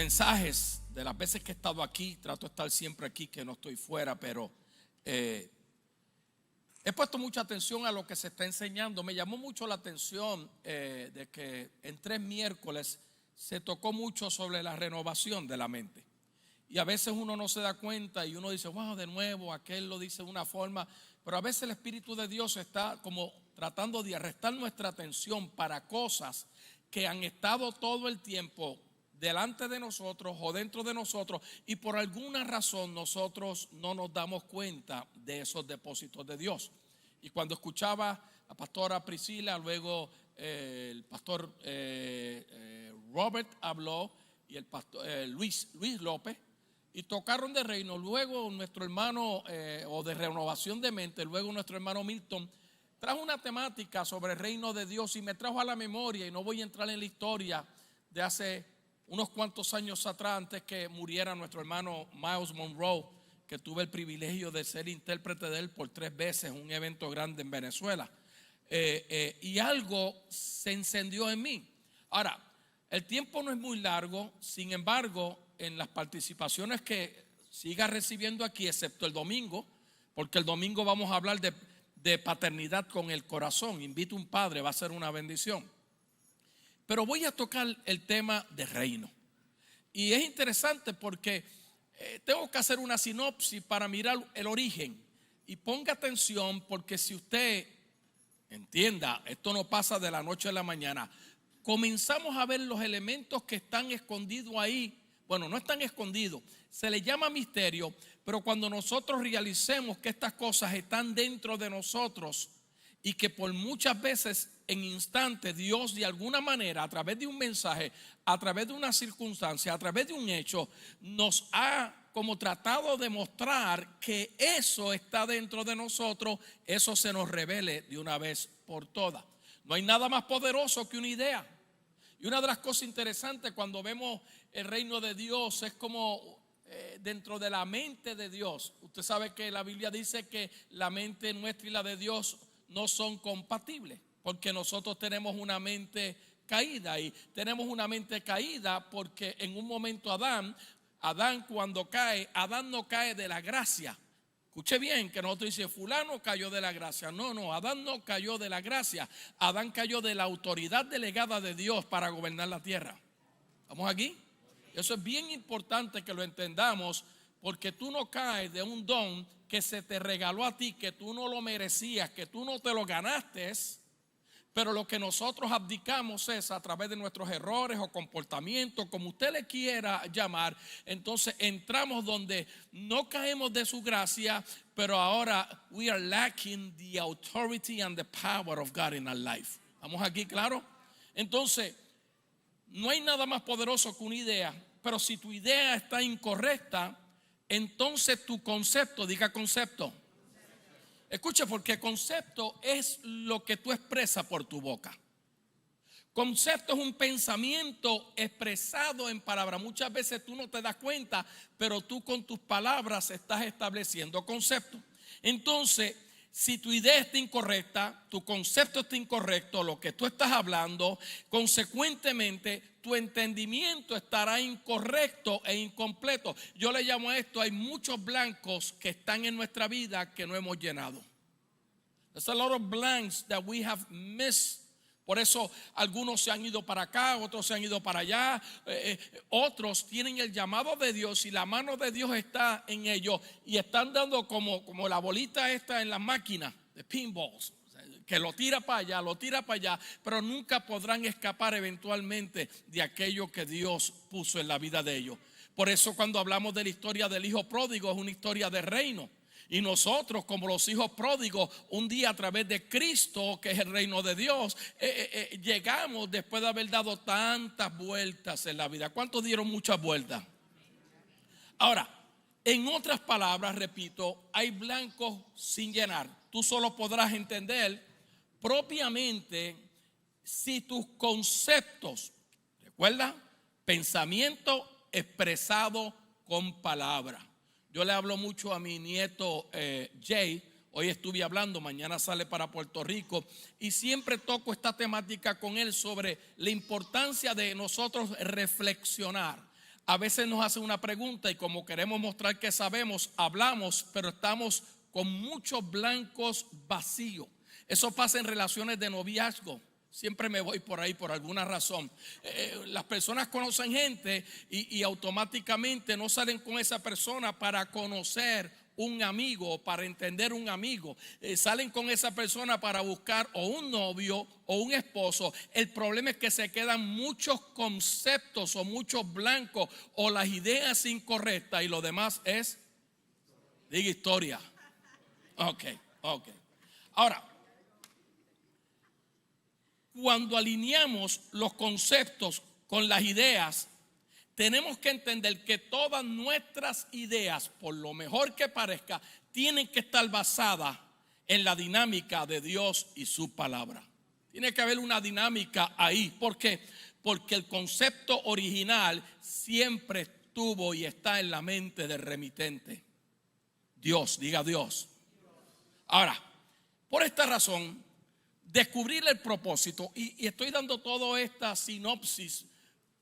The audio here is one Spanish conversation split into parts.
mensajes, de las veces que he estado aquí, trato de estar siempre aquí, que no estoy fuera, pero he puesto mucha atención a lo que se está enseñando. Me llamó mucho la atención de que en 3 miércoles se tocó mucho sobre la renovación de la mente. Y a veces uno no se da cuenta y uno dice, wow, de nuevo, aquel lo dice de una forma. Pero a veces el Espíritu de Dios está como tratando de arrestar nuestra atención para cosas que han estado todo el tiempo delante de nosotros o dentro de nosotros, y por alguna razón nosotros no nos damos cuenta de esos depósitos de Dios. Y cuando escuchaba a la pastora Priscila, luego el pastor Robert habló y el pastor Luis López, y tocaron de reino, luego nuestro hermano o de renovación de mente, luego nuestro hermano Milton trajo una temática sobre el reino de Dios y me trajo a la memoria, y no voy a entrar en la historia de hace unos cuantos años atrás, antes que muriera nuestro hermano Miles Monroe, que tuve el privilegio de ser intérprete de él por 3 veces en un evento grande en Venezuela. Y algo se encendió en mí. Ahora, el tiempo no es muy largo, sin embargo, en las participaciones que siga recibiendo aquí, excepto el domingo, porque el domingo vamos a hablar de paternidad con el corazón. Invito a un padre, va a ser una bendición. Pero voy a tocar el tema de reino. Y es interesante porque tengo que hacer una sinopsis para mirar el origen. Y ponga atención, porque si usted entienda, esto no pasa de la noche a la mañana. Comenzamos a ver los elementos que están escondidos ahí. Bueno, no están escondidos, se les llama misterio, pero cuando nosotros realicemos que estas cosas están dentro de nosotros y que por muchas veces en instantes Dios de alguna manera, a través de un mensaje, a través de una circunstancia, a través de un hecho, nos ha como tratado de mostrar que eso está dentro de nosotros, eso se nos revele de una vez por todas. No hay nada más poderoso que una idea. Y una de las cosas interesantes cuando vemos el reino de Dios es como dentro de la mente de Dios. Usted sabe que la Biblia dice que la mente nuestra y la de Dios no son compatibles, porque nosotros tenemos una mente caída, y tenemos una mente caída porque en un momento Adán cuando cae, Adán no cae de la gracia. Escuche bien, que nosotros decimos fulano cayó de la gracia. No, Adán no cayó de la gracia. Adán cayó de la autoridad delegada de Dios para gobernar la tierra. ¿Estamos aquí? Eso es bien importante que lo entendamos, porque tú no caes de un don que se te regaló a ti, que tú no lo merecías, que tú no te lo ganaste. Pero lo que nosotros abdicamos es a través de nuestros errores o comportamientos, como usted le quiera llamar. Entonces entramos donde no caemos de su gracia, pero ahora we are lacking the authority and the power of God in our life. ¿Estamos aquí, claro? Entonces, no hay nada más poderoso que una idea, pero si tu idea está incorrecta, entonces tu concepto, diga concepto. Escuche, porque concepto es lo que tú expresas por tu boca. Concepto es un pensamiento expresado en palabras. Muchas veces tú no te das cuenta, pero tú con tus palabras estás estableciendo concepto. Entonces, si tu idea está incorrecta, tu concepto está incorrecto, lo que tú estás hablando, consecuentemente tu entendimiento estará incorrecto e incompleto. Yo le llamo a esto, hay muchos blancos que están en nuestra vida que no hemos llenado. There's a lot of blanks that we have missed. Por eso algunos se han ido para acá, otros se han ido para allá, otros tienen el llamado de Dios y la mano de Dios está en ellos, y están dando como la bolita esta en las máquinas de pinballs, que lo tira para allá, pero nunca podrán escapar eventualmente de aquello que Dios puso en la vida de ellos. Por eso cuando hablamos de la historia del hijo pródigo, es una historia de reino. Y nosotros, como los hijos pródigos, un día a través de Cristo, que es el reino de Dios, llegamos después de haber dado tantas vueltas en la vida. ¿Cuántos dieron muchas vueltas? Ahora, en otras palabras, repito, hay blancos sin llenar. Tú solo podrás entender propiamente si tus conceptos, recuerda, pensamiento expresado con palabra. Yo le hablo mucho a mi nieto Jay. Hoy estuve hablando, mañana sale para Puerto Rico, y siempre toco esta temática con él sobre la importancia de nosotros reflexionar. a veces nos hacen una pregunta y como queremos mostrar que sabemos, hablamos, pero estamos con muchos blancos vacíos. Eso pasa en relaciones de noviazgo. Siempre me voy por ahí por alguna razón. Las personas conocen gente y automáticamente no salen con esa persona para conocer un amigo o para entender un amigo. Salen con esa persona para buscar o un novio o un esposo. El problema es que se quedan muchos conceptos o muchos blancos o las ideas incorrectas y lo demás es, diga, historia. Ok. Ahora, cuando alineamos los conceptos con las ideas, tenemos que entender que todas nuestras ideas, por lo mejor que parezca, tienen que estar basadas en la dinámica de Dios y su palabra. Tiene que haber una dinámica ahí. ¿Por qué? Porque el concepto original siempre estuvo y está en la mente del remitente. Dios, diga Dios. Ahora, por esta razón, descubrir el propósito, y estoy dando toda esta sinopsis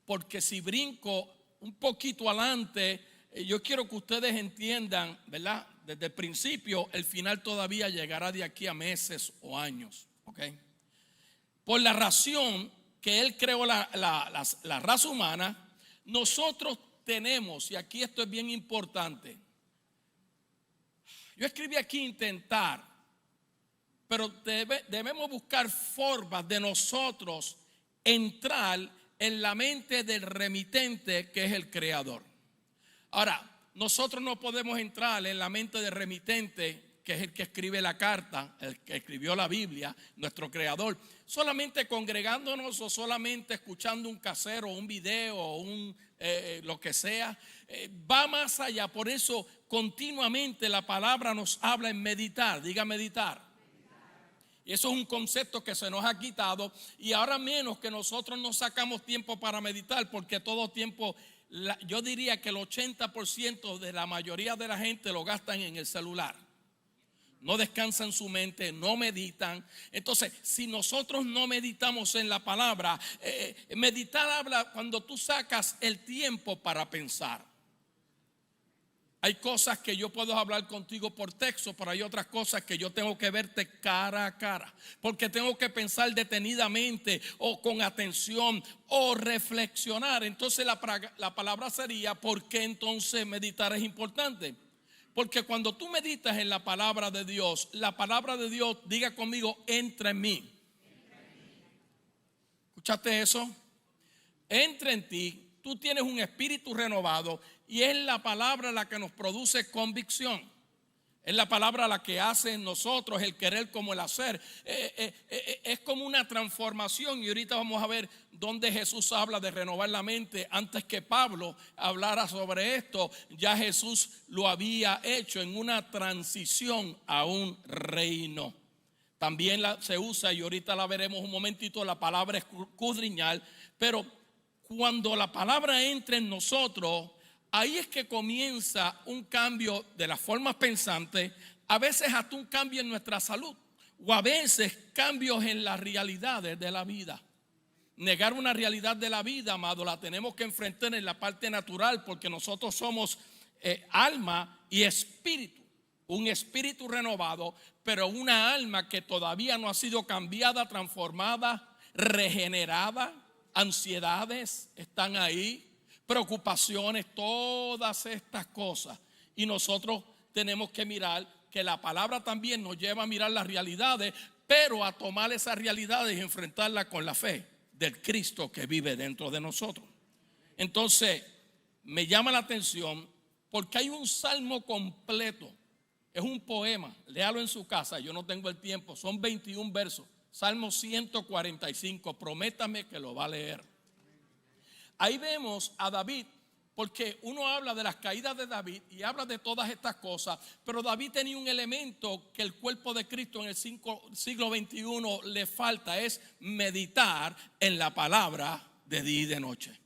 porque si brinco un poquito adelante, yo quiero que ustedes entiendan, ¿verdad? Desde el principio, el final todavía llegará de aquí a meses o años, ¿ok? Por la razón que Él creó la raza humana, nosotros tenemos, y aquí esto es bien importante, yo escribí aquí intentar, pero debemos buscar formas de nosotros entrar en la mente del remitente que es el creador. Ahora, nosotros no podemos entrar en la mente del remitente que es el que escribe la carta, el que escribió la Biblia, nuestro creador, solamente congregándonos o solamente escuchando un casero, un video o lo que sea. Va más allá. Por eso continuamente la palabra nos habla en meditar. Diga meditar. Y eso es un concepto que se nos ha quitado y ahora menos que nosotros no sacamos tiempo para meditar porque todo tiempo, yo diría que el 80% de la mayoría de la gente lo gastan en el celular. No descansan su mente, no meditan. Entonces, si nosotros no meditamos en la palabra, meditar habla cuando tú sacas el tiempo para pensar. Hay cosas que yo puedo hablar contigo por texto, pero hay otras cosas que yo tengo que verte cara a cara, porque tengo que pensar detenidamente o con atención o reflexionar. Entonces la palabra sería, ¿por qué entonces meditar es importante? Porque cuando tú meditas en la palabra de Dios, diga conmigo, entra en mí. ¿Escuchaste eso? Entra en ti, tú tienes un espíritu renovado. Y es la palabra la que nos produce convicción. Es la palabra la que hace en nosotros el querer como el hacer. Es como una transformación. Y ahorita vamos a ver dónde Jesús habla de renovar la mente. Antes que Pablo hablara sobre esto, ya Jesús lo había hecho en una transición a un reino. También se usa, y ahorita la veremos un momentito, la palabra escudriñar. Pero cuando la palabra entra en nosotros, ahí es que comienza un cambio de las formas pensantes, a veces hasta un cambio en nuestra salud, o a veces cambios en las realidades de la vida. Negar una realidad de la vida, amado, la tenemos que enfrentar en la parte natural, porque nosotros somos alma y espíritu. Un espíritu renovado, pero una alma que todavía no ha sido cambiada, transformada, regenerada. Ansiedades están ahí, preocupaciones, todas estas cosas. Y nosotros tenemos que mirar que la palabra también nos lleva a mirar las realidades, pero a tomar esas realidades y enfrentarlas con la fe del Cristo que vive dentro de nosotros. Entonces, me llama la atención porque hay un salmo completo. Es un poema, léalo en su casa, yo no tengo el tiempo, son 21 versos. Salmo 145, prométame que lo va a leer. Ahí vemos a David, porque uno habla de las caídas de David y habla de todas estas cosas, pero David tenía un elemento que el cuerpo de Cristo en el siglo XXI le falta, es meditar en la palabra de día y de noche.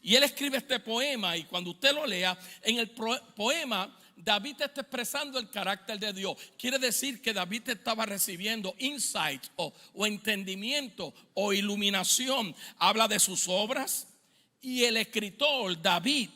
Y él escribe este poema y cuando usted lo lea, en el poema David está expresando el carácter de Dios. Quiere decir que David estaba recibiendo insight o entendimiento o iluminación. Habla de sus obras. Y el escritor David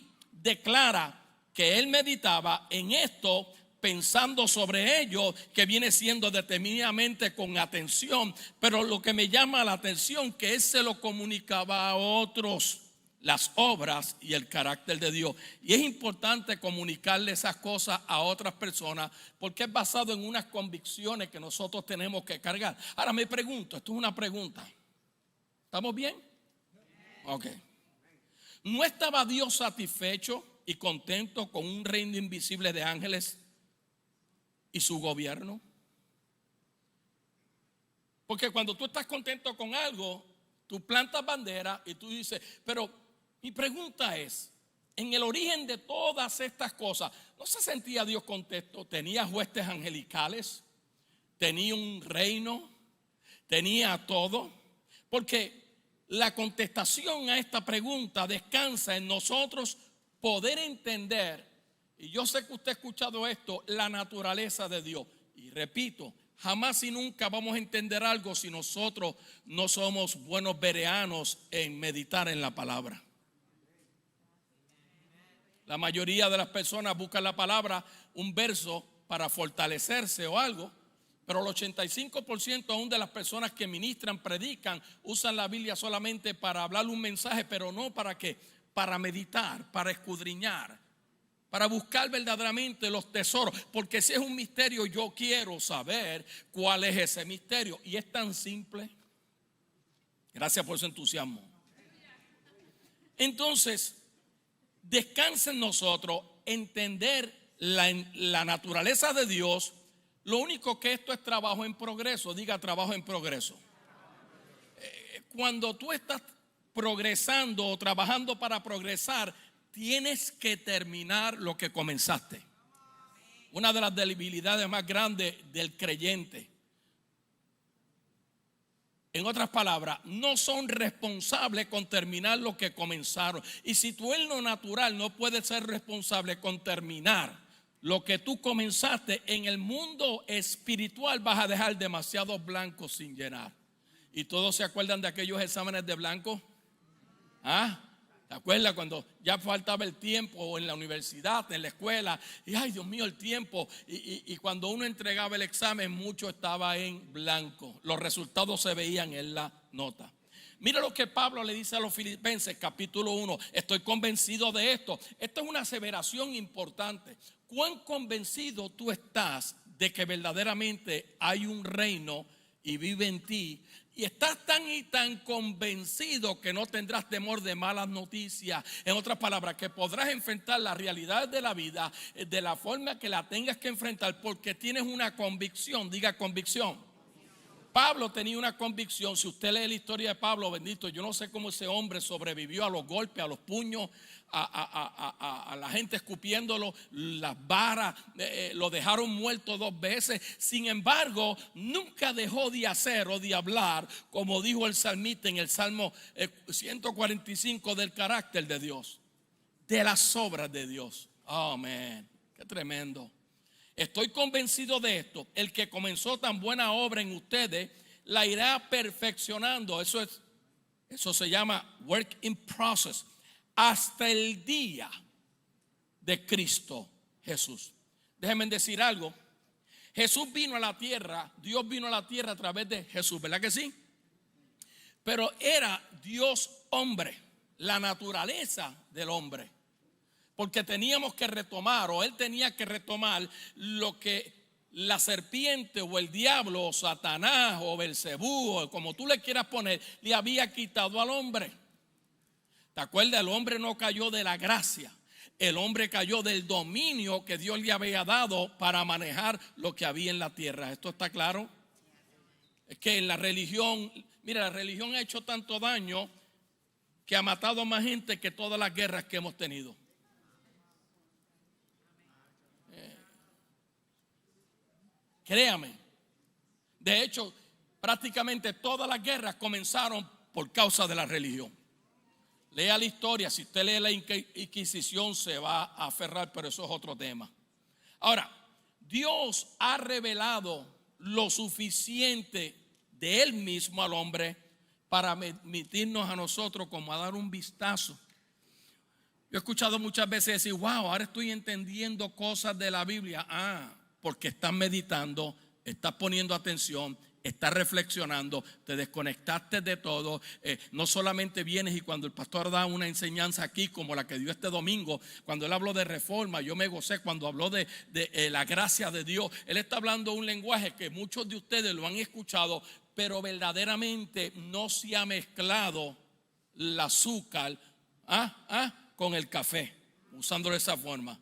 declara que él meditaba en esto, pensando sobre ello, que viene siendo determinadamente con atención. Pero lo que me llama la atención, que él se lo comunicaba a otros, las obras y el carácter de Dios. Y es importante comunicarle esas cosas a otras personas, porque es basado en unas convicciones que nosotros tenemos que cargar. Ahora me pregunto, esto es una pregunta, ¿estamos bien? Ok. ¿No estaba Dios satisfecho y contento con un reino invisible de ángeles y su gobierno? Porque cuando tú estás contento con algo, tú plantas bandera y tú dices, pero mi pregunta es, en el origen de todas estas cosas, ¿no se sentía Dios contento? ¿Tenía huestes angelicales? ¿Tenía un reino? ¿Tenía todo? Porque la contestación a esta pregunta descansa en nosotros poder entender, y yo sé que usted ha escuchado esto, la naturaleza de Dios. Y repito, jamás y nunca vamos a entender algo si nosotros no somos buenos bereanos en meditar en la palabra. La mayoría de las personas buscan la palabra, un verso para fortalecerse o algo, pero el 85% aún de las personas que ministran, predican, usan la Biblia solamente para hablar un mensaje, pero no para qué, para meditar, para escudriñar, para buscar verdaderamente los tesoros, porque si es un misterio, yo quiero saber cuál es ese misterio, y es tan simple. Gracias por su entusiasmo. Entonces, descansa en nosotros entender la naturaleza de Dios. Lo único que esto es trabajo en progreso. Diga trabajo en progreso. Cuando tú estás progresando o trabajando para progresar, tienes que terminar lo que comenzaste. Una de las debilidades más grandes del creyente. En otras palabras, no son responsables con terminar lo que comenzaron. Y si tú en lo natural no puedes ser responsable con terminar lo que tú comenzaste, en el mundo espiritual vas a dejar demasiados blancos sin llenar. ¿Y todos se acuerdan de aquellos exámenes de blanco? ¿Ah? ¿Te acuerdas cuando ya faltaba el tiempo o en la universidad, en la escuela? Y ay, Dios mío, el tiempo. Y cuando uno entregaba el examen, mucho estaba en blanco. Los resultados se veían en la nota. Mira lo que Pablo le dice a los Filipenses, capítulo 1. Estoy convencido de esto. Esta es una aseveración importante. ¿Cuán convencido tú estás de que verdaderamente hay un reino y vive en ti? Y estás tan y tan convencido que no tendrás temor de malas noticias. En otras palabras, que podrás enfrentar la realidad de la vida de la forma que la tengas que enfrentar, porque tienes una convicción. Diga convicción. Pablo tenía una convicción. Si usted lee la historia de Pablo, bendito, yo no sé cómo ese hombre sobrevivió a los golpes, a los puños, a la gente escupiéndolo, las varas, lo dejaron muerto 2 veces. Sin embargo, nunca dejó de hacer o de hablar, como dijo el salmista en el Salmo 145, del carácter de Dios, de las obras de Dios. Amén. Qué tremendo. Estoy convencido de esto. El que comenzó tan buena obra en ustedes la irá perfeccionando. Eso se llama work in process. Hasta el día de Cristo Jesús. Déjenme decir algo. Jesús vino a la tierra, Dios vino a la tierra a través de Jesús, ¿verdad que sí? Pero era Dios hombre, la naturaleza del hombre. Porque teníamos que retomar, o él tenía que retomar lo que la serpiente o el diablo o Satanás o Belcebú o como tú le quieras poner, le había quitado al hombre. ¿Te acuerdas? El hombre no cayó de la gracia. El hombre cayó del dominio que Dios le había dado para manejar lo que había en la tierra. ¿Esto está claro? Es que en la religión, mira, la religión ha hecho tanto daño que ha matado a más gente que todas las guerras que hemos tenido. Créame. De hecho, prácticamente todas las guerras comenzaron por causa de la religión. Lea la historia. Si usted lee la Inquisición se va a aferrar, pero eso es otro tema. Ahora, Dios ha revelado lo suficiente de Él mismo al hombre para permitirnos a nosotros como a dar un vistazo. Yo he escuchado muchas veces decir, wow, ahora estoy entendiendo cosas de la Biblia. Porque estás meditando, estás poniendo atención, estás reflexionando, te desconectaste de todo. No solamente vienes y cuando el pastor da una enseñanza aquí como la que dio este domingo, cuando él habló de reforma, yo me gocé cuando habló de la gracia de Dios. Él está hablando un lenguaje que muchos de ustedes lo han escuchado, pero verdaderamente no se ha mezclado el azúcar con el café, usándolo de esa forma.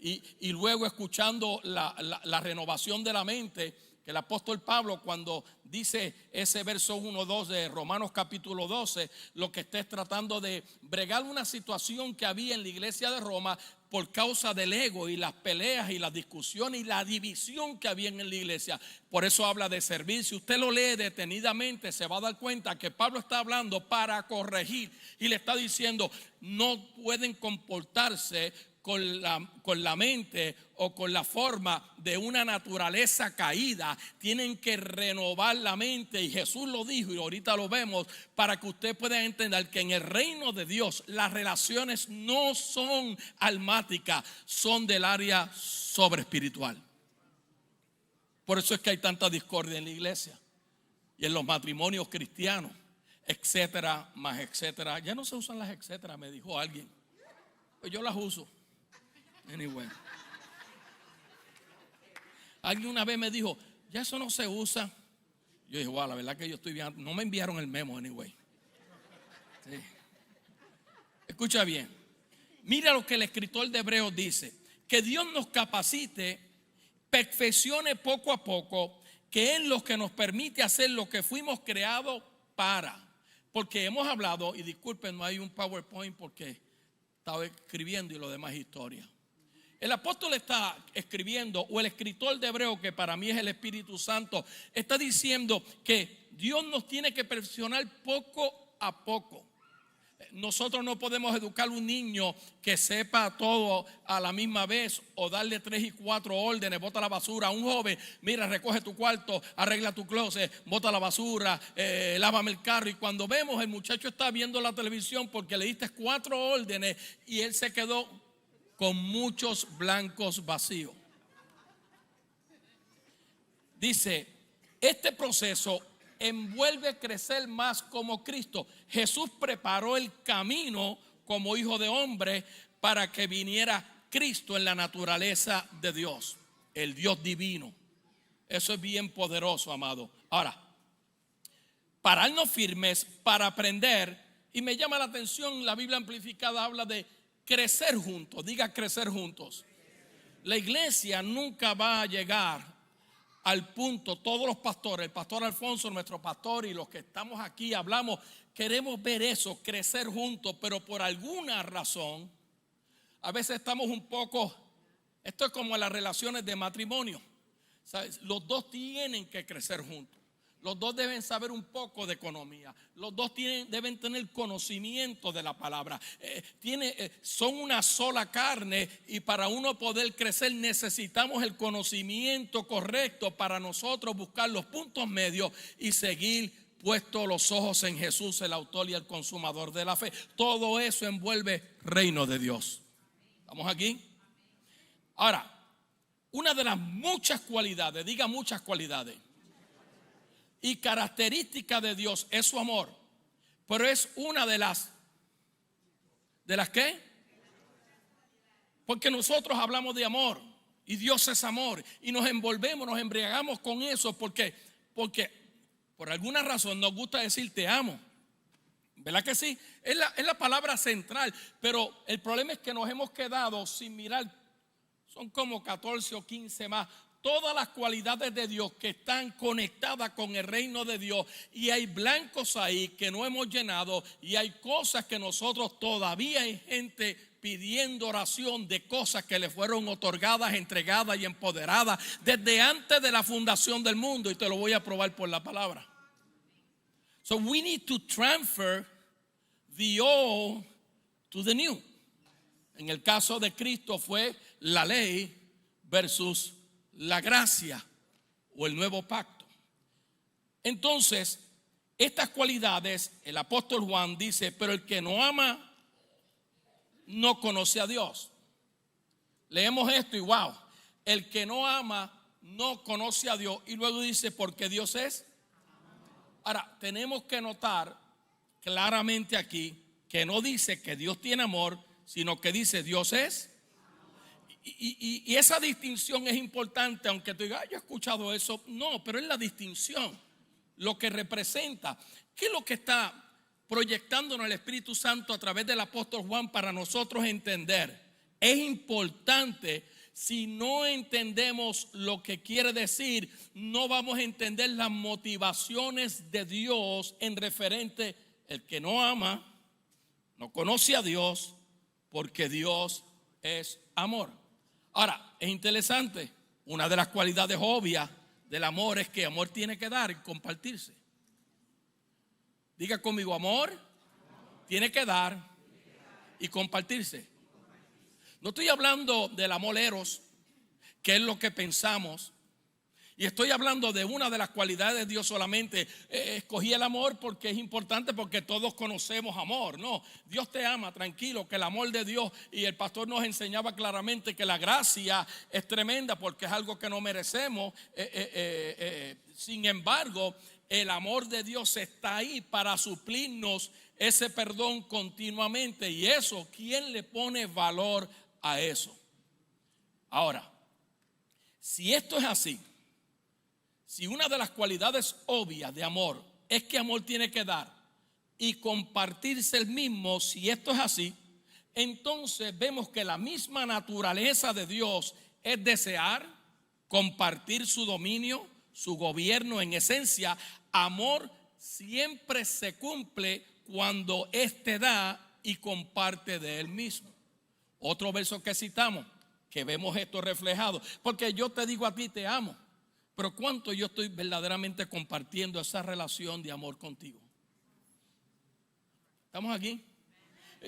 Y luego escuchando la renovación de la mente, que el apóstol Pablo, cuando dice ese verso 1-2 de Romanos capítulo 12, lo que está es tratando de bregar una situación que había en la iglesia de Roma por causa del ego y las peleas y las discusiones y la división que había en la iglesia. Por eso habla de servir. Si usted lo lee detenidamente, se va a dar cuenta que Pablo está hablando para corregir y le está diciendo, no pueden comportarse con la mente o con la forma de una naturaleza caída. Tienen que renovar la mente, y Jesús lo dijo y ahorita lo vemos, para que usted pueda entender que en el reino de Dios las relaciones no son almáticas, son del área sobreespiritual. Por eso es que hay tanta discordia en la iglesia y en los matrimonios cristianos, etcétera, más etcétera. Ya no se usan las etcétera, me dijo alguien. Pues yo las uso. Anyway. Alguien una vez me dijo, ya eso no se usa. Yo dije, wow, la verdad que yo estoy bien. No me enviaron el memo, anyway. Sí. Escucha bien. Mira lo que el escritor de Hebreos dice: que Dios nos capacite, perfeccione poco a poco, que es lo que nos permite hacer lo que fuimos creados para. Porque hemos hablado, y disculpen, no hay un PowerPoint porque estaba escribiendo y lo demás es historia. El apóstol está escribiendo, o el escritor de Hebreo, que para mí es el Espíritu Santo, está diciendo que Dios nos tiene que perfeccionar poco a poco. Nosotros no podemos educar a un niño que sepa todo a la misma vez, o darle 3 y 4 órdenes: bota la basura. A un joven, mira, recoge tu cuarto, arregla tu closet, bota la basura, lávame el carro. Y cuando vemos, el muchacho está viendo la televisión porque le diste 4 órdenes y él se quedó con muchos blancos vacíos. Dice, este proceso envuelve crecer más como Cristo. Jesús preparó el camino como hijo de hombre para que viniera Cristo en la naturaleza de Dios, el Dios divino. Eso es bien poderoso, amado. Ahora, pararnos firmes para aprender, y me llama la atención, la Biblia amplificada habla de crecer juntos. Diga, crecer juntos. La iglesia nunca va a llegar al punto, todos los pastores, el pastor Alfonso, nuestro pastor, y los que estamos aquí hablamos, queremos ver eso, crecer juntos, pero por alguna razón a veces estamos un poco, esto es como en las relaciones de matrimonio, ¿sabes? Los dos tienen que crecer juntos. Los dos deben saber un poco de economía. Los dos deben tener conocimiento de la palabra. Son una sola carne, y para uno poder crecer necesitamos el conocimiento correcto para nosotros buscar los puntos medios y seguir puestos los ojos en Jesús, el autor y el consumador de la fe. Todo eso envuelve reino de Dios. ¿Estamos aquí? Ahora, una de las muchas cualidades, diga muchas cualidades, y característica de Dios es su amor, pero es una de las ¿qué? Porque nosotros hablamos de amor y Dios es amor y nos envolvemos, nos embriagamos con eso porque por alguna razón nos gusta decir te amo, ¿verdad que sí? Es la palabra central, pero el problema es que nos hemos quedado sin mirar. Son como 14 o 15 más. Todas las cualidades de Dios que están conectadas con el reino de Dios, y hay blancos ahí que no hemos llenado, y hay cosas que nosotros todavía hay gente pidiendo oración de cosas que le fueron otorgadas, entregadas y empoderadas desde antes de la fundación del mundo, y te lo voy a probar por la palabra. So we need to transfer the old to the new. En el caso de Cristo fue la ley versus la gracia o el nuevo pacto. Entonces, estas cualidades, el apóstol Juan dice, pero el que no ama no conoce a Dios. Leemos esto y wow, el que no ama no conoce a Dios. Y luego dice, porque Dios es. Ahora, tenemos que notar claramente aquí que no dice que Dios tiene amor, sino que dice Dios es. Y esa distinción es importante, aunque tú digas, yo he escuchado eso. No, pero es la distinción, lo que representa. ¿Qué es lo que está proyectándonos el Espíritu Santo a través del apóstol Juan para nosotros entender? Es importante. Si no entendemos lo que quiere decir, no vamos a entender las motivaciones de Dios en referente. El que no ama, no conoce a Dios, porque Dios es amor. Ahora, es interesante, una de las cualidades obvias del amor es que amor tiene que dar y compartirse. Diga conmigo, amor tiene que dar y compartirse. No estoy hablando del amor eros, que es lo que pensamos. Y estoy hablando de una de las cualidades de Dios solamente. Escogí el amor porque es importante, porque todos conocemos amor. No, Dios te ama, tranquilo, que el amor de Dios, y el pastor nos enseñaba claramente que la gracia es tremenda porque es algo que no merecemos. Sin embargo, el amor de Dios está ahí para suplirnos ese perdón continuamente. Y eso, ¿quién le pone valor a eso? Ahora, si esto es así, si una de las cualidades obvias de amor es que amor tiene que dar y compartirse el mismo, si esto es así, entonces vemos que la misma naturaleza de Dios es desear, compartir su dominio, su gobierno. En esencia, amor siempre se cumple cuando éste da y comparte de él mismo. Otro verso que citamos, que vemos esto reflejado, porque yo te digo a ti te amo, pero ¿cuánto yo estoy verdaderamente compartiendo esa relación de amor contigo? ¿Estamos aquí?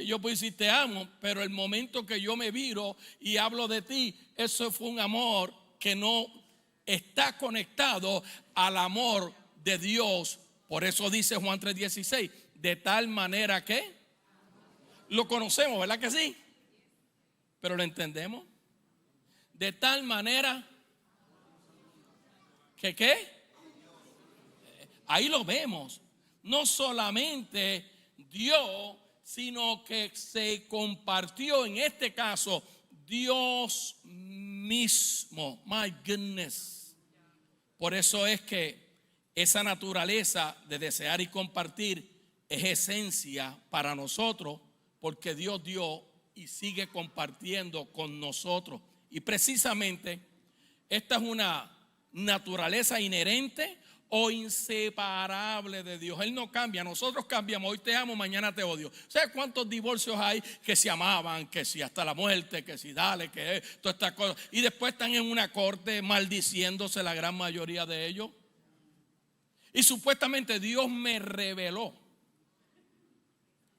Yo puedo decir te amo, pero el momento que yo me viro y hablo de ti, eso fue un amor que no está conectado al amor de Dios. Por eso dice Juan 3:16, de tal manera que lo conocemos, ¿verdad que sí? Pero lo entendemos. De tal manera que ¿qué? Ahí lo vemos. No solamente dio, sino que se compartió, en este caso, Dios mismo. My goodness. Por eso es que esa naturaleza de desear y compartir es esencia para nosotros, porque Dios dio y sigue compartiendo con nosotros. Y precisamente esta es una naturaleza inherente o inseparable de Dios. Él no cambia, nosotros cambiamos. Hoy te amo, mañana te odio. ¿Sabes cuántos divorcios hay que se amaban, que si hasta la muerte, que si dale, que todas estas cosas, y después están en una corte maldiciéndose la gran mayoría de ellos? Y supuestamente Dios me reveló.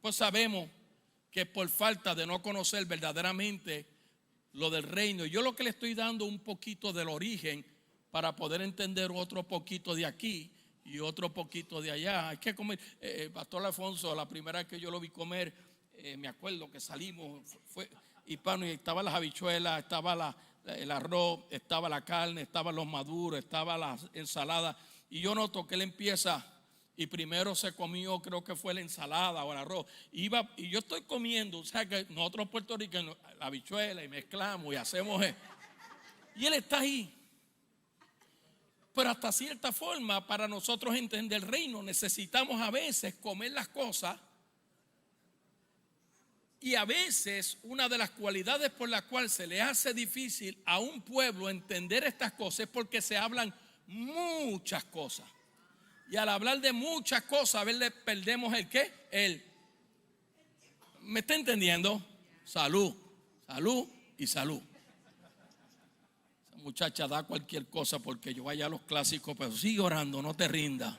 Pues sabemos que por falta de no conocer verdaderamente lo del reino, yo lo que le estoy dando un poquito del origen para poder entender otro poquito de aquí y otro poquito de allá. Hay que comer. Pastor Alfonso, la primera vez que yo lo vi comer, me acuerdo que salimos, fue hispano, y estaban las habichuelas, estaba el arroz, estaba la carne, estaban los maduros, estaba la ensalada. Y yo noto que él empieza, y primero se comió, creo que fue la ensalada o el arroz. Y yo estoy comiendo, o sea que nosotros puertorriqueños, la habichuela, y mezclamos y hacemos eso. Y él está ahí. Pero hasta cierta forma, para nosotros entender el reino, necesitamos a veces comer las cosas. Y a veces una de las cualidades por las cuales se le hace difícil a un pueblo entender estas cosas es porque se hablan muchas cosas. Y al hablar de muchas cosas, a ver, le perdemos el ¿qué? ¿Me está entendiendo? Salud, salud y salud. Esa muchacha da cualquier cosa porque yo vaya a los clásicos, pero sigue orando, no te rindas.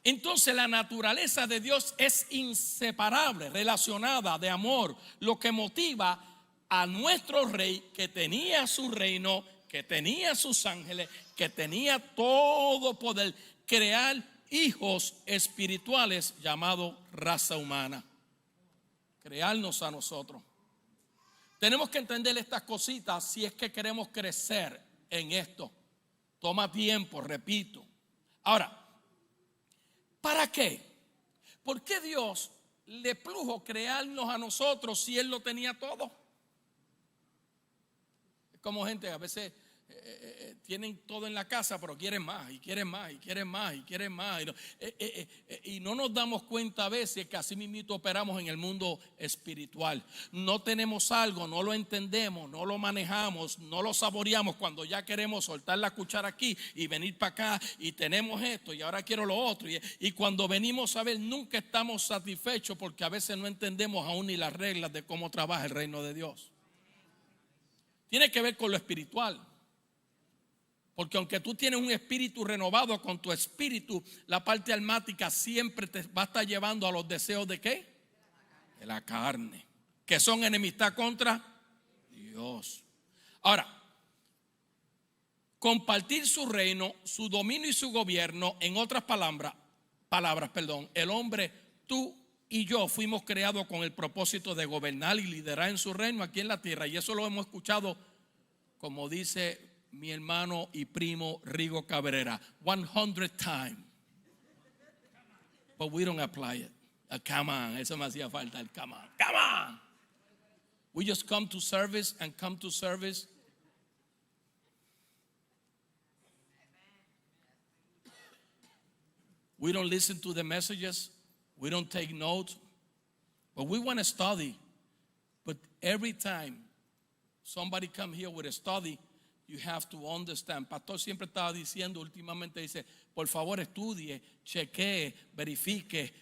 Entonces la naturaleza de Dios es inseparable, relacionada de amor, lo que motiva a nuestro rey, que tenía su reino, que tenía sus ángeles, que tenía todo poder, crear hijos espirituales llamados raza humana. Crearnos a nosotros. Tenemos que entender estas cositas si es que queremos crecer en esto. Toma tiempo, repito. Ahora, ¿para qué? ¿Por qué Dios le plujo crearnos a nosotros si Él lo tenía todo? Es como gente a veces tienen todo en la casa, pero quieren más y quieren más y quieren más y quieren más. Y no nos damos cuenta a veces que así mismo operamos en el mundo espiritual. No tenemos algo, no lo entendemos, no lo manejamos, no lo saboreamos cuando ya queremos soltar la cuchara aquí y venir para acá y tenemos esto y ahora quiero lo otro. Y cuando venimos a ver nunca estamos satisfechos porque a veces no entendemos aún ni las reglas de cómo trabaja el reino de Dios. Tiene que ver con lo espiritual. Porque aunque tú tienes un espíritu renovado con tu espíritu, la parte almática siempre te va a estar llevando a los deseos ¿de qué? De la carne, que son enemistad contra Dios. Ahora, compartir su reino, su dominio y su gobierno, en otras palabras, el hombre, tú y yo fuimos creados con el propósito de gobernar y liderar en su reino aquí en la tierra. Y eso lo hemos escuchado, como dice mi hermano y primo Rigo Cabrera, 100 times. But we don't apply it. Come on, eso me hacía falta, el come on. Come on. We just come to service and come to service. We don't listen to the messages. We don't take notes. But we want to study. But every time somebody come here with a study, you have to understand. Pastor siempre estaba diciendo, últimamente dice, por favor estudie, chequee, verifique,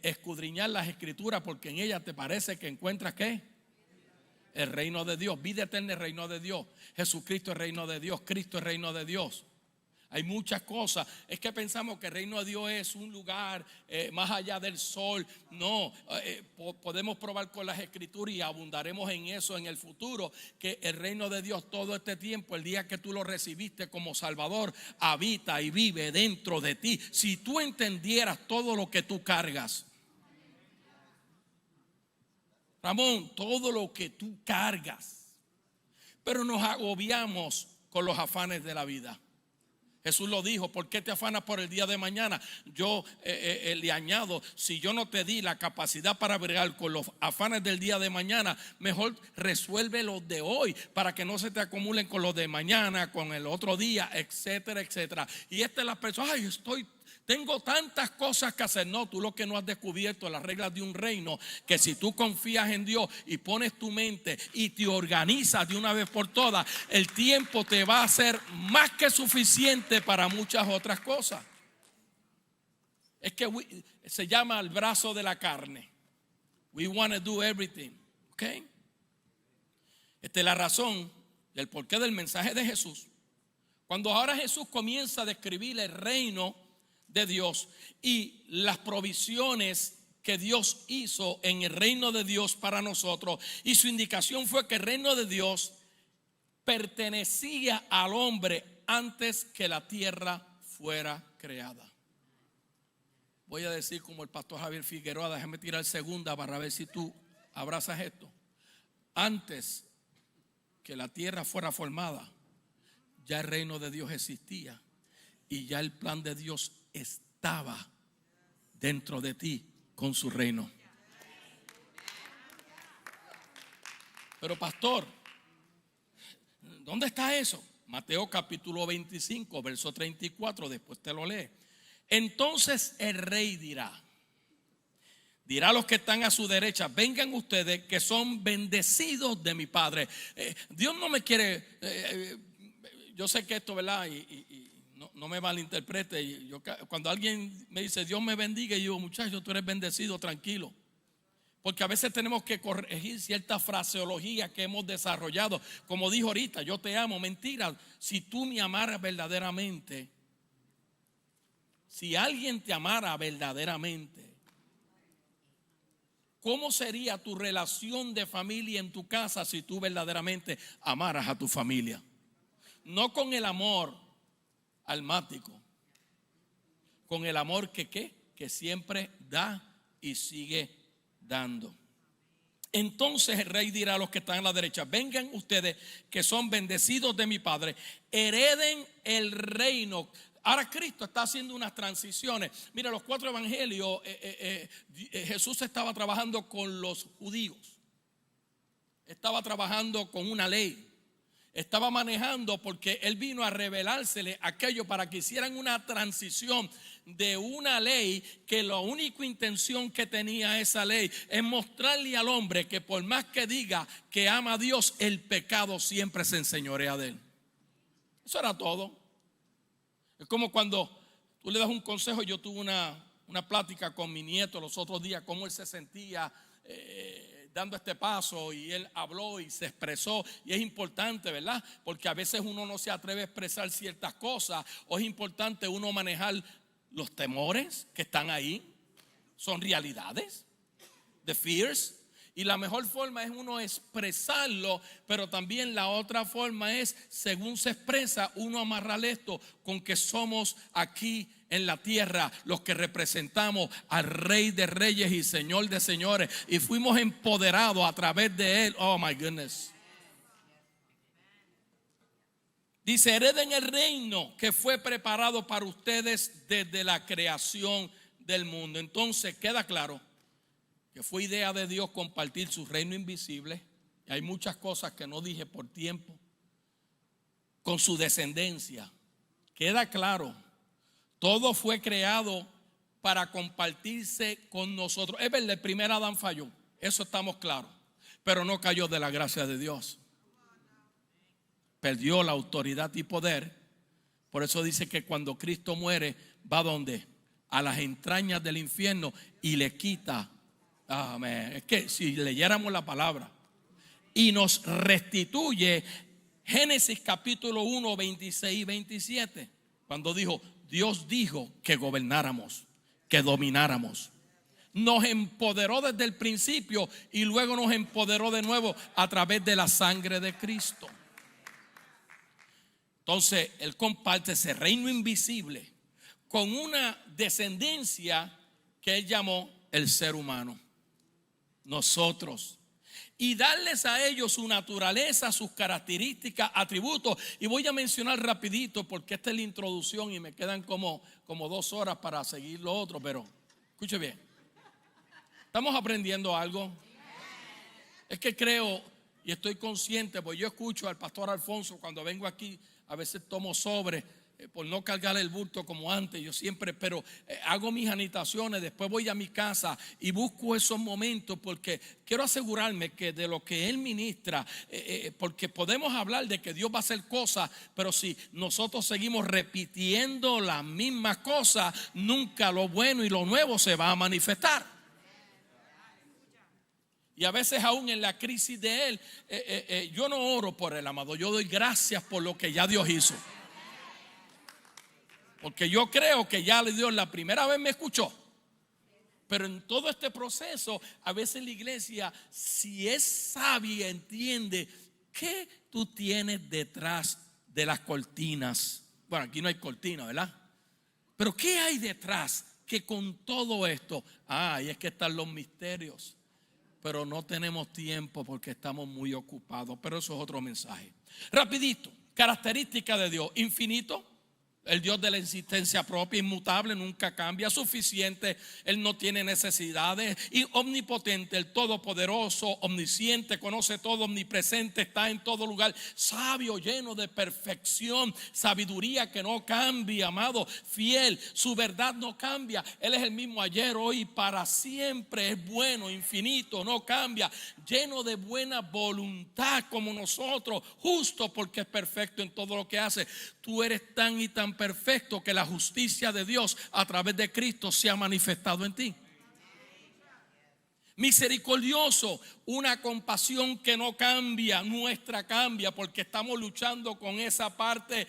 escudriñar las escrituras, porque en ellas te parece que encuentras ¿qué? El reino de Dios. Vida eterna es el reino de Dios. Jesucristo es el reino de Dios. Cristo es el reino de Dios. Hay muchas cosas. Es que pensamos que el reino de Dios es un lugar más allá del sol. No, podemos probar con las escrituras y abundaremos en eso en el futuro. Que el reino de Dios todo este tiempo, el día que tú lo recibiste como Salvador, habita y vive dentro de ti. Si tú entendieras todo lo que tú cargas, Ramón, todo lo que tú cargas, pero nos agobiamos con los afanes de la vida. Jesús lo dijo, ¿por qué te afanas por el día de mañana? Yo le añado, si yo no te di la capacidad para bregar con los afanes del día de mañana, mejor resuelve los de hoy para que no se te acumulen con los de mañana, con el otro día, etcétera, etcétera. Y esta es la persona, tengo tantas cosas que hacer. No, tú lo que no has descubierto las reglas de un reino, que si tú confías en Dios y pones tu mente y te organizas de una vez por todas, el tiempo te va a ser más que suficiente para muchas otras cosas. Es que se llama el brazo de la carne. We want to do everything. ¿Ok? Esta es la razón del porqué del mensaje de Jesús. Cuando ahora Jesús comienza a describir el reino de Dios y las provisiones que Dios hizo en el reino de Dios para nosotros, y su indicación fue que el reino de Dios pertenecía al hombre antes que la tierra fuera creada. Voy a decir como el pastor Javier Figueroa, déjame tirar segunda para ver si tú abrazas esto. Antes que la tierra fuera formada, ya el reino de Dios existía y ya el plan de Dios estaba dentro de ti con su reino. Pero pastor, ¿dónde está eso? Mateo capítulo 25, verso 34, después te lo lee. Entonces el rey dirá a los que están a su derecha, vengan ustedes que son bendecidos de mi Padre. Dios no me quiere, yo sé que esto, ¿verdad? Y no me malinterprete. Cuando alguien me dice Dios me bendiga, yo digo, muchacho, tú eres bendecido, tranquilo. Porque a veces tenemos que corregir cierta fraseología que hemos desarrollado. Como dijo ahorita, yo te amo. Mentira, si tú me amaras verdaderamente, si alguien te amara verdaderamente, ¿cómo sería tu relación de familia en tu casa si tú verdaderamente amaras a tu familia? No con el amor almático, con el amor que siempre da y sigue dando. Entonces el rey dirá a los que están a la derecha: vengan ustedes que son bendecidos de mi Padre, hereden el reino. Ahora Cristo está haciendo unas transiciones. Mira, los 4 evangelios, Jesús estaba trabajando con los judíos, estaba trabajando con una ley, estaba manejando, porque Él vino a revelársele aquello para que hicieran una transición de una ley que la única intención que tenía esa ley es mostrarle al hombre que por más que diga que ama a Dios, el pecado siempre se enseñorea de él. Eso era todo. Es como cuando tú le das un consejo. Yo tuve una plática con mi nieto los otros días, cómo él se sentía dando este paso, y él habló y se expresó, y es importante, ¿verdad? Porque a veces uno no se atreve a expresar ciertas cosas, o es importante uno manejar los temores que están ahí, son realidades, the fears, y la mejor forma es uno expresarlo, pero también la otra forma es, según se expresa, uno amarrar esto con que somos aquí en la tierra los que representamos al Rey de Reyes y Señor de Señores, y fuimos empoderados a través de Él. Oh my goodness. Dice: hereden el reino que fue preparado para ustedes desde la creación del mundo. Entonces queda claro que fue idea de Dios compartir su reino invisible. Y hay muchas cosas que no dije por tiempo. Con su descendencia. Queda claro, todo fue creado para compartirse con nosotros. Es verdad, el primer Adán falló, eso estamos claros, pero no cayó de la gracia de Dios. Perdió la autoridad y poder. Por eso dice que cuando Cristo muere, va a ¿dónde? A las entrañas del infierno y le quita. Amén. Es que si leyéramos la palabra, y nos restituye. Génesis capítulo 1, 26 y 27, cuando Dios dijo que gobernáramos, que domináramos. Nos empoderó desde el principio y luego nos empoderó de nuevo a través de la sangre de Cristo. Entonces Él comparte ese reino invisible con una descendencia que Él llamó el ser humano, nosotros, y darles a ellos su naturaleza, sus características, atributos. Y voy a mencionar rapidito, porque esta es la introducción y me quedan como 2 horas para seguir lo otro, pero escuche bien. ¿Estamos aprendiendo algo? Es que creo y estoy consciente, pues yo escucho al pastor Alfonso cuando vengo aquí, a veces tomo sobre por no cargar el bulto como antes, yo siempre, pero hago mis anotaciones, después voy a mi casa y busco esos momentos, porque quiero asegurarme que de lo que Él ministra, porque podemos hablar de que Dios va a hacer cosas, pero si nosotros seguimos repitiendo las mismas cosas, nunca lo bueno y lo nuevo se va a manifestar. Y a veces aún en la crisis de Él, yo no oro por el amado, yo doy gracias por lo que ya Dios hizo. Porque yo creo que ya Dios la primera vez me escuchó. Pero en todo este proceso, a veces la iglesia, si es sabia, entiende qué tú tienes detrás de las cortinas. Bueno, aquí no hay cortina, ¿verdad? Pero ¿qué hay detrás? Que con todo esto, y es que están los misterios. Pero no tenemos tiempo porque estamos muy ocupados. Pero eso es otro mensaje. Rapidito, característica de Dios: infinito. El Dios de la existencia propia, inmutable, nunca cambia, suficiente, Él no tiene necesidades, y omnipotente, el todopoderoso, omnisciente, conoce todo, omnipresente, está en todo lugar, sabio, lleno de perfección, sabiduría que no cambia, amado, fiel, su verdad no cambia. Él es el mismo ayer, hoy y para siempre. Es bueno, infinito, no cambia, lleno de buena voluntad como nosotros, justo porque es perfecto en todo lo que hace. Tú eres tan y tan perfecto que la justicia de Dios a través de Cristo se ha manifestado en ti. Misericordioso, una compasión que no cambia, nuestra cambia, porque estamos luchando con esa parte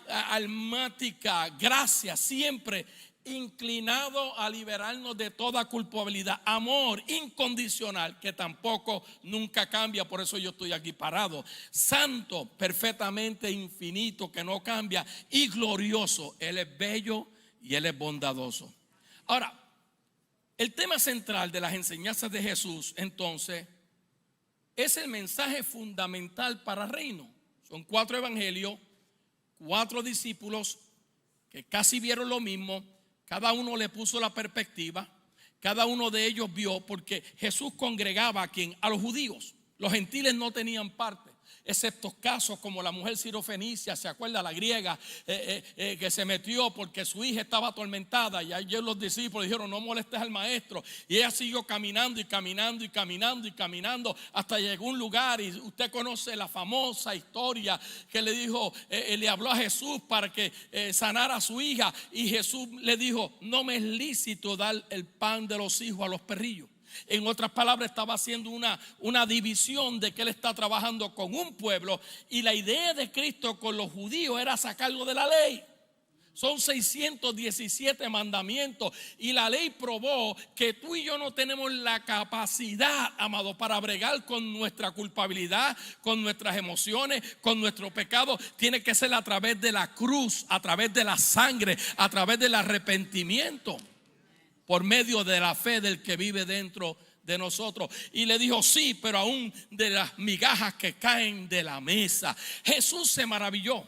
almática. Gracias, siempre inclinado a liberarnos de toda culpabilidad. Amor incondicional que tampoco nunca cambia, por eso yo estoy aquí parado. Santo, perfectamente infinito, que no cambia, y glorioso. Él es bello y Él es bondadoso. Ahora, el tema central de las enseñanzas de Jesús, entonces, es el mensaje fundamental para el reino. Son 4 evangelios, 4 discípulos que casi vieron lo mismo. Cada uno le puso la perspectiva. Cada uno de ellos vio, porque Jesús congregaba a los judíos. Los gentiles no tenían parte, excepto casos como la mujer sirofenicia, ¿se acuerda? La griega que se metió porque su hija estaba atormentada, y ayer los discípulos dijeron: no molestes al maestro, y ella siguió caminando y caminando y caminando y caminando hasta llegó a un lugar, y usted conoce la famosa historia que le dijo, le habló a Jesús para que sanara a su hija, y Jesús le dijo: no me es lícito dar el pan de los hijos a los perrillos. En otras palabras, estaba haciendo una división de que Él está trabajando con un pueblo, y la idea de Cristo con los judíos era sacarlo de la ley. Son 617 mandamientos, y la ley probó que tú y yo no tenemos la capacidad, amado, para bregar con nuestra culpabilidad, con nuestras emociones, con nuestro pecado. Tiene que ser a través de la cruz, a través de la sangre, a través del arrepentimiento, por medio de la fe del que vive dentro de nosotros. Y le dijo: sí, pero aún de las migajas que caen de la mesa. Jesús se maravilló,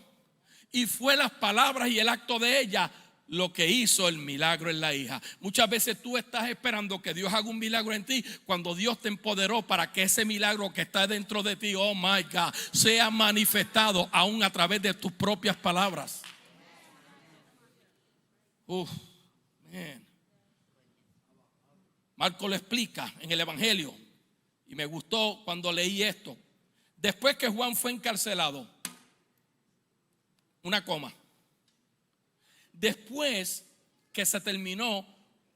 y fue las palabras y el acto de ella lo que hizo el milagro en la hija. Muchas veces tú estás esperando que Dios haga un milagro en ti, cuando Dios te empoderó para que ese milagro que está dentro de ti, oh my God, sea manifestado aún a través de tus propias palabras. Man. Marco lo explica en el evangelio, y me gustó cuando leí esto. Después que Juan fue encarcelado, después que se terminó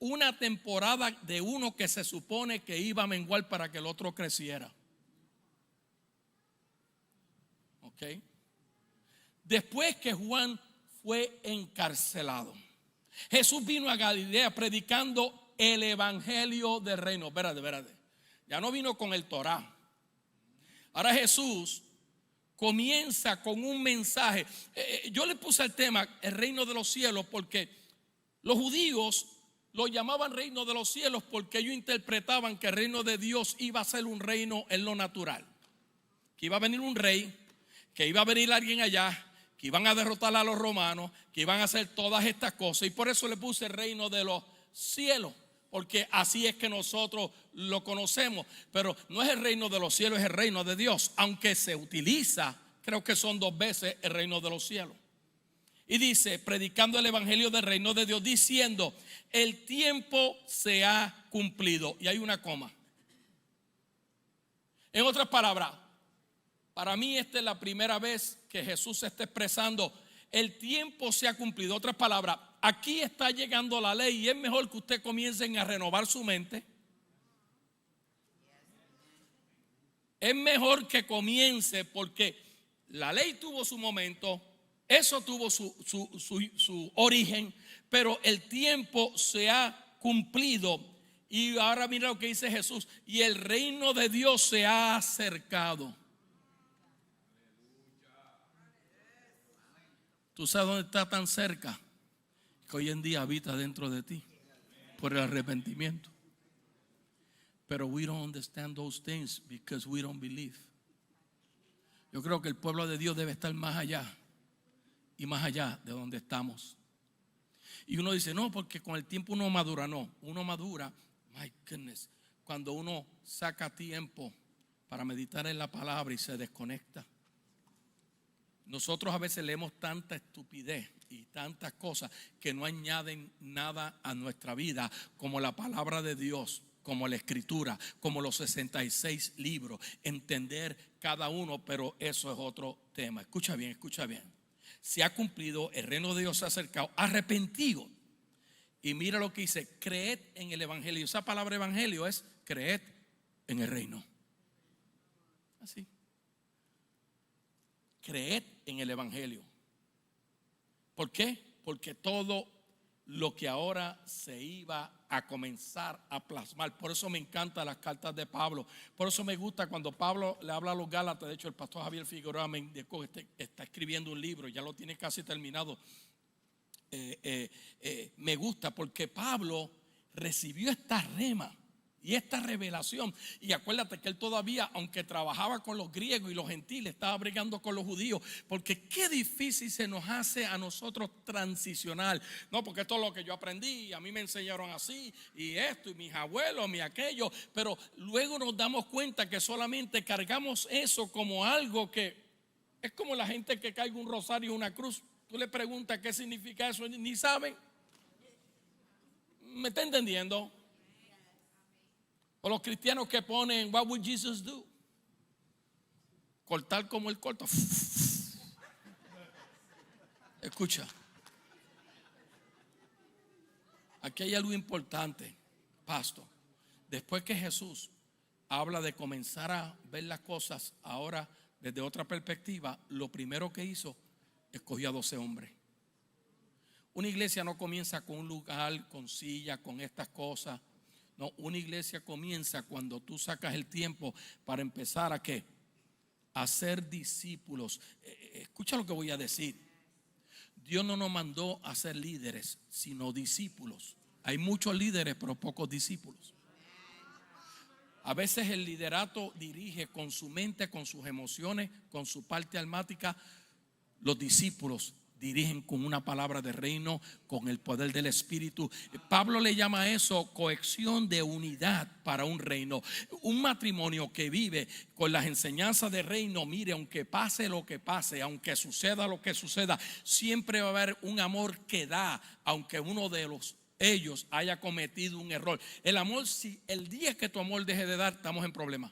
una temporada de uno que se supone que iba a menguar para que el otro creciera. ¿Ok? Después que Juan fue encarcelado, Jesús vino a Galilea predicando el evangelio del reino. Espérate. Ya no vino con el Torá. Ahora Jesús comienza con un mensaje. Yo le puse el tema el reino de los cielos porque los judíos lo llamaban reino de los cielos, porque ellos interpretaban que el reino de Dios iba a ser un reino en lo natural, que iba a venir un rey, que iba a venir alguien allá, que iban a derrotar a los romanos, que iban a hacer todas estas cosas. Y por eso le puse el reino de los cielos, porque así es que nosotros lo conocemos. Pero no es el reino de los cielos, es el reino de Dios, aunque se utiliza, creo que son 2 veces el reino de los cielos. Y dice, predicando el evangelio del reino de Dios, diciendo: el tiempo se ha cumplido. Y hay una coma. En otras palabras, para mí esta es la primera vez que Jesús se está expresando: el tiempo se ha cumplido. Otras palabras, aquí está llegando la ley, y es mejor que usted comiencen a renovar su mente. Es mejor que comience, porque la ley tuvo su momento, eso tuvo su origen, pero el tiempo se ha cumplido. Y ahora mira lo que dice Jesús: y el reino de Dios se ha acercado. ¿Tú sabes dónde está tan cerca? Que hoy en día habita dentro de ti por el arrepentimiento. Pero we don't understand those things because we don't believe. Yo creo que el pueblo de Dios debe estar más allá y más allá de donde estamos. Y uno dice: no, porque con el tiempo uno madura. No, uno madura, my goodness, cuando uno saca tiempo para meditar en la palabra y se desconecta. Nosotros a veces leemos tanta estupidez y tantas cosas que no añaden nada a nuestra vida, como la palabra de Dios, como la escritura, como los 66 libros. Entender cada uno, pero eso es otro tema. Escucha bien. Se ha cumplido, el reino de Dios se ha acercado. Arrepentido. Y mira lo que dice: creed en el evangelio. Esa palabra evangelio es creed en el reino. Así. Creed en el evangelio. ¿Por qué? Porque todo lo que ahora se iba a comenzar a plasmar. Por eso me encantan las cartas de Pablo. Por eso me gusta cuando Pablo le habla a los Gálatas. De hecho, el pastor Javier Figueroa me indicó que está escribiendo un libro, ya lo tiene casi terminado. me gusta porque Pablo recibió esta rema y esta revelación. Y acuérdate que él todavía, aunque trabajaba con los griegos y los gentiles, estaba bregando con los judíos. Porque qué difícil se nos hace a nosotros transicionar. No, porque esto es lo que yo aprendí, a mí me enseñaron así, y esto, y mis abuelos, y aquello. Pero luego nos damos cuenta que solamente cargamos eso como algo que es como la gente que carga un rosario y una cruz. Tú le preguntas qué significa eso, ni saben. ¿Me está entendiendo? O los cristianos que ponen, what would Jesus do? Cortar como él corta. Escucha. Aquí hay algo importante, pastor. Después que Jesús habla de comenzar a ver las cosas ahora desde otra perspectiva, lo primero que hizo, escogió a 12 hombres. Una iglesia no comienza con un lugar, con silla, con estas cosas. No, una iglesia comienza cuando tú sacas el tiempo para empezar a ¿qué? A ser discípulos. Escucha lo que voy a decir. Dios no nos mandó a ser líderes, sino discípulos. Hay muchos líderes, pero pocos discípulos. A veces el liderato dirige con su mente, con sus emociones, con su parte almática. Los discípulos dirigen con una palabra de reino, con el poder del Espíritu. Pablo le llama a eso cohesión de unidad para un reino. Un matrimonio que vive con las enseñanzas de reino, mire, aunque pase lo que pase, aunque suceda lo que suceda, siempre va a haber un amor que da, aunque uno de ellos haya cometido un error. El amor, si el día que tu amor deje de dar, estamos en problemas.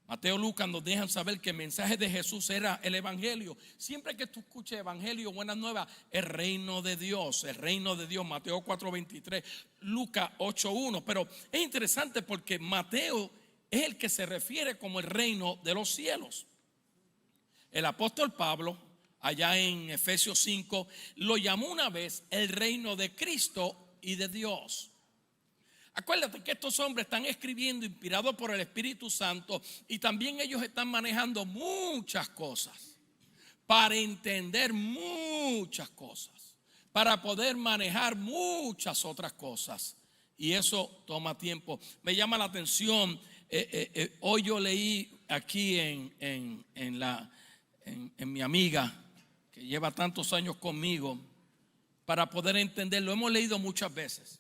Mateo, Lucas nos dejan saber que el mensaje de Jesús era el evangelio. Siempre que tú escuches evangelio, buenas nuevas, el reino de Dios, el reino de Dios. Mateo 4:23, Lucas 8:1. Pero es interesante porque Mateo es el que se refiere como el reino de los cielos. El apóstol Pablo, allá en Efesios 5, lo llamó una vez el reino de Cristo y de Dios. Acuérdate que estos hombres están escribiendo inspirados por el Espíritu Santo y también ellos están manejando muchas cosas para entender muchas cosas, para poder manejar muchas otras cosas, y eso toma tiempo. Me llama la atención, hoy yo leí aquí en mi amiga que lleva tantos años conmigo, para poder entenderlo. Hemos leído muchas veces.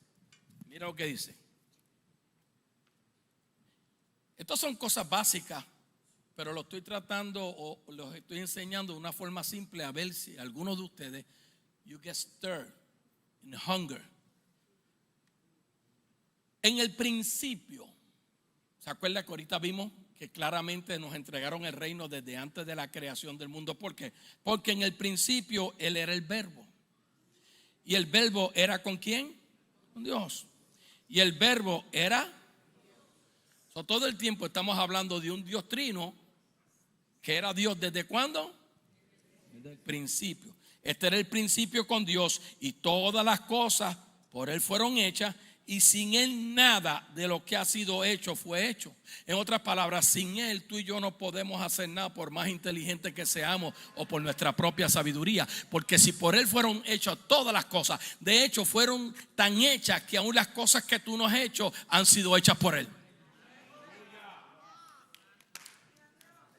Mira lo que dice. Estas son cosas básicas, pero lo estoy tratando o los estoy enseñando de una forma simple, a ver si algunos de ustedes, you get stirred in hunger. En el principio, ¿se acuerda que ahorita vimos que claramente nos entregaron el reino desde antes de la creación del mundo? ¿Por qué? Porque en el principio Él era el verbo. ¿Y el verbo era con quién? Con Dios. Y el verbo era... todo el tiempo estamos hablando de un Dios trino que era Dios ¿desde cuándo? Desde el principio. Este era el principio con Dios y todas las cosas por Él fueron hechas y sin Él nada de lo que ha sido hecho fue hecho. En otras palabras, sin Él tú y yo no podemos hacer nada por más inteligentes que seamos o por nuestra propia sabiduría. Porque si por Él fueron hechas todas las cosas, de hecho fueron tan hechas que aún las cosas que tú no has hecho han sido hechas por Él.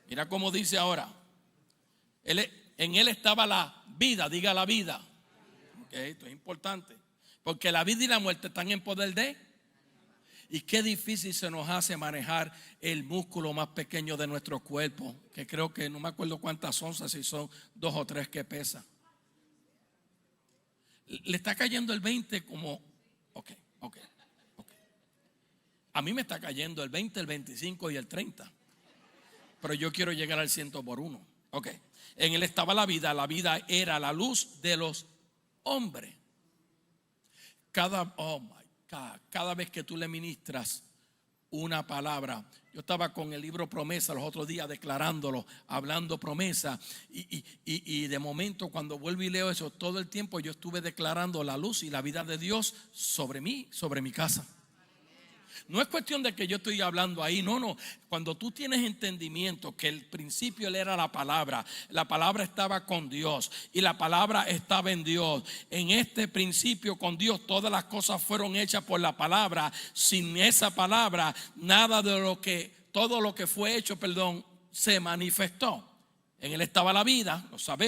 Mira cómo dice ahora. En Él estaba la vida, diga la vida. Okay, esto es importante. Porque la vida y la muerte están en poder de. Y qué difícil se nos hace manejar el músculo más pequeño de nuestro cuerpo. Que creo que no me acuerdo cuántas onzas, si son 2 o 3 que pesa. Le está cayendo el 20 como. Ok. A mí me está cayendo el 20, el 25 y el 30. Pero yo quiero llegar al 100 por 1. Ok. En Él estaba la vida era la luz de los hombres. Cada vez que tú le ministras una palabra. Yo estaba con el libro Promesa los otros días declarándolo, hablando promesa. Y de momento cuando vuelvo y leo eso, todo el tiempo yo estuve declarando la luz y la vida de Dios sobre mí, sobre mi casa. No es cuestión de que yo estoy hablando ahí, no. Cuando tú tienes entendimiento que el principio él era la palabra estaba con Dios y la palabra estaba en Dios. En este principio con Dios todas las cosas fueron hechas por la palabra. Sin esa palabra todo lo que fue hecho, se manifestó. En él estaba la vida, lo sabemos.